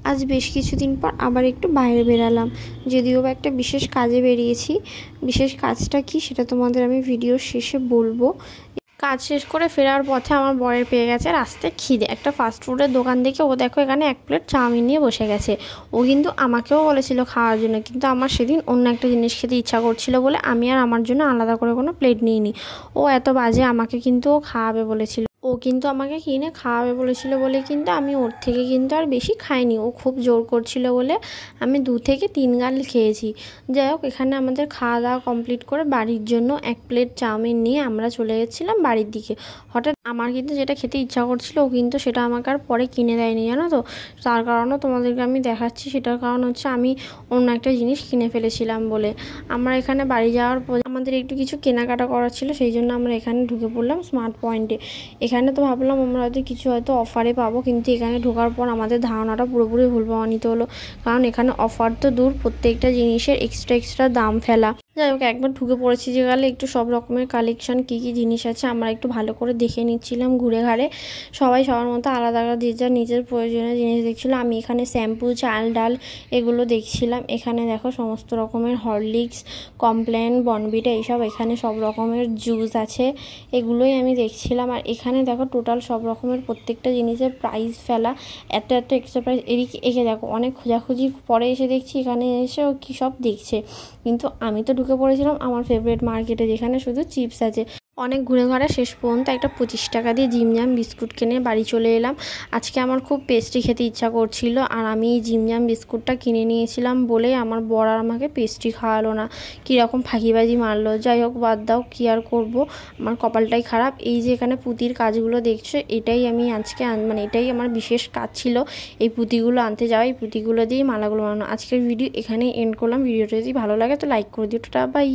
আজ বেশ কিছুদিন পর আবার একটু বাইরে বেরালাম, যদিও বা একটা বিশেষ কাজে বেরিয়েছি। বিশেষ কাজটা কি সেটা তোমাদের আমি ভিডিওর শেষে বলবো। কাজ শেষ করে ফেরার পথে আমার বরের পেয়ে গেছে রাস্তায় খিদে। একটা ফাস্টফুডের দোকান দেখে ও দেখো এখানে 1 প্লেট চাউমিন নিয়ে বসে গেছে। ও কিন্তু আমাকেও বলেছিল খাওয়ার জন্য, কিন্তু আমার সেদিন অন্য একটা জিনিস খেতে ইচ্ছা করছিল বলে আমি আর আমার জন্য আলাদা করে কোনো প্লেট নিইনি। ও এত বাজে, আমাকে কিন্তু ও খাওয়াবে বলেছিল। ও কিন্তু আমাকে কিনে খাওয়াবে বলেছিল বলে কিন্তু আমি ওর থেকে কিন্তু আর বেশি খাইনি। ও খুব জোর করছিল বলে আমি 2 থেকে 3 গাল খেয়েছি। যাই হোক, এখানে আমাদের খাওয়া দাওয়া কমপ্লিট করে বাড়ির জন্য 1 প্লেট চাউমিন নিয়ে আমরা চলে গেছিলাম বাড়ির দিকে। হঠাৎ আমার কিন্তু যেটা খেতে ইচ্ছা করছিল, ও কিন্তু সেটা আমাকে আর পরে কিনে দেয়নি, জানো তো। তার কারণও তোমাদেরকে আমি দেখাচ্ছি। সেটার কারণ হচ্ছে আমি অন্য একটা জিনিস কিনে ফেলেছিলাম বলে। আমরা এখানে বাড়ি যাওয়ার পর আমাদের একটু কিছু কেনাকাটা করার ছিল, সেই জন্য আমরা এখানে ঢুকে পড়লাম স্মার্ট পয়েন্টে। এখানে তো ভাবলাম আমরা কিছু হয়তো অফারে পাবো, কিন্তু এখানে ঢোকার পর আমাদের ধারণাটা পুরোপুরি ভুল প্রমাণিত হলো। কারণ এখানে অফার তো দূর, প্রত্যেকটা জিনিসের এক্সট্রা দাম ফেলা। যাই হোক, একবার ঢুকে পড়েছি যে গেলে একটু সব রকমের কালেকশন কী কী জিনিস আছে আমরা একটু ভালো করে দেখে নিচ্ছিলাম ঘুরে ঘাড়ে। সবাই সবার মতো আলাদা আলাদা যে যার নিজের প্রয়োজনীয় জিনিস দেখছিল। আমি এখানে শ্যাম্পু, চাল ডাল এগুলো দেখছিলাম। এখানে দেখো সমস্ত রকমের হরলিক্স, কমপ্ল্যান, বর্নভিটা এইসব, এখানে সব রকমের জুস আছে, এগুলোই আমি দেখছিলাম। আর এখানে দেখো টোটাল সব রকমের প্রত্যেকটা জিনিসের প্রাইস ফেলা, এত এক্সট্রা প্রাইস। এদিকে এসে দেখো অনেক খোঁজাখুঁজি পরে এসে দেখছি এখানে এসেও কী সব দেখছে। কিন্তু আমি তো ঢুকে পড়েছিলাম আমার ফেভারিট মার্কেটে, যেখানে শুধু চিপস আছে। অনেক ঘুরে ঘুরে শেষ পর্যন্ত একটা 25 টাকা দিয়ে জিমজাম বিস্কুট কিনে বাড়ি চলে এলাম। আজকে আমার খুব পেস্ট্রি খেতে ইচ্ছা করছিল, আর আমি এই জিমজাম বিস্কুটটা কিনে নিয়েছিলাম বলে আমার বর আর আমাকে পেস্ট্রি খাওয়ালো না, কীরকম ফাঁকিবাজি মারলো। যাই হোক, বাদ দাও, কী আর করবো, আমার কপালটাই খারাপ। এই যে এখানে পুঁতির কাজগুলো দেখছো, এটাই আমি আজকে এটাই আমার বিশেষ কাজ ছিল, এই পুঁতিগুলো আনতে যাওয়া, এই পুঁতিগুলো দিয়েই মালাগুলো বানানো। আজকের ভিডিও এখানেই এন্ড করলাম। ভিডিওটা যদি ভালো লাগে তো লাইক করে দিও। Tata, by.